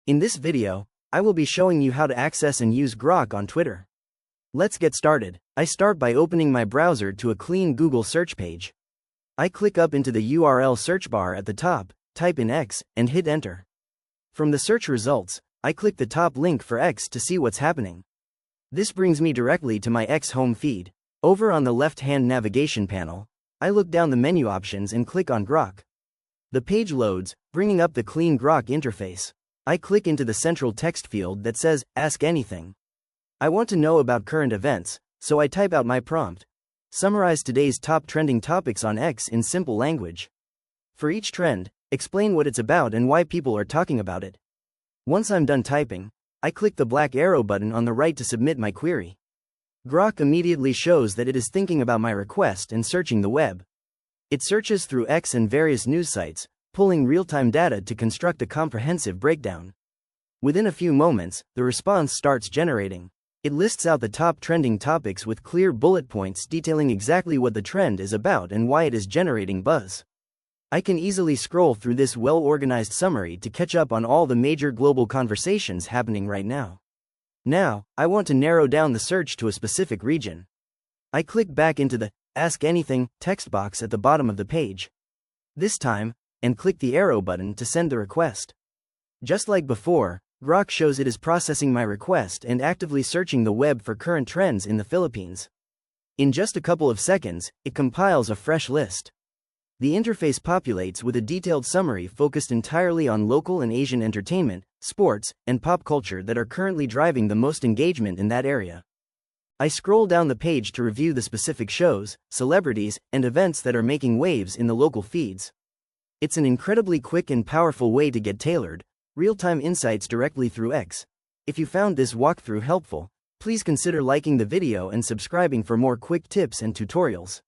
In this video, I will be showing you how to access and use Grok on Twitter. Let's get started. I start by opening my browser to a clean Google search page. I click up into the URL search bar at the top, type in X, and hit enter. From the search results, I click the top link for X to see what's happening. This brings me directly to my X home feed. Over on the left-hand navigation panel, I look down the menu options and click on Grok. The page loads, bringing up the clean Grok interface. I click into the central text field that says, Ask Anything. I want to know about current events, so I type out my prompt. Summarize today's top trending topics on X in simple language. For each trend, explain what it's about and why people are talking about it. Once I'm done typing, I click the black arrow button on the right to submit my query. Grok immediately shows that it is thinking about my request and searching the web. It searches through X and various news sites, pulling real-time data to construct a comprehensive breakdown. Within a few moments, the response starts generating. It lists out the top trending topics with clear bullet points detailing exactly what the trend is about and why it is generating buzz. I can easily scroll through this well-organized summary to catch up on all the major global conversations happening right now. Now, I want to narrow down the search to a specific region. I click back into the Ask Anything text box at the bottom of the page. This time, and click the arrow button to send the request. Just like before, Grok shows it is processing my request and actively searching the web for current trends in the Philippines. In just a couple of seconds, it compiles a fresh list. The interface populates with a detailed summary focused entirely on local and Asian entertainment, sports, and pop culture that are currently driving the most engagement in that area. I scroll down the page to review the specific shows, celebrities, and events that are making waves in the local feeds. It's an incredibly quick and powerful way to get tailored, real-time insights directly through X. If you found this walkthrough helpful, please consider liking the video and subscribing for more quick tips and tutorials.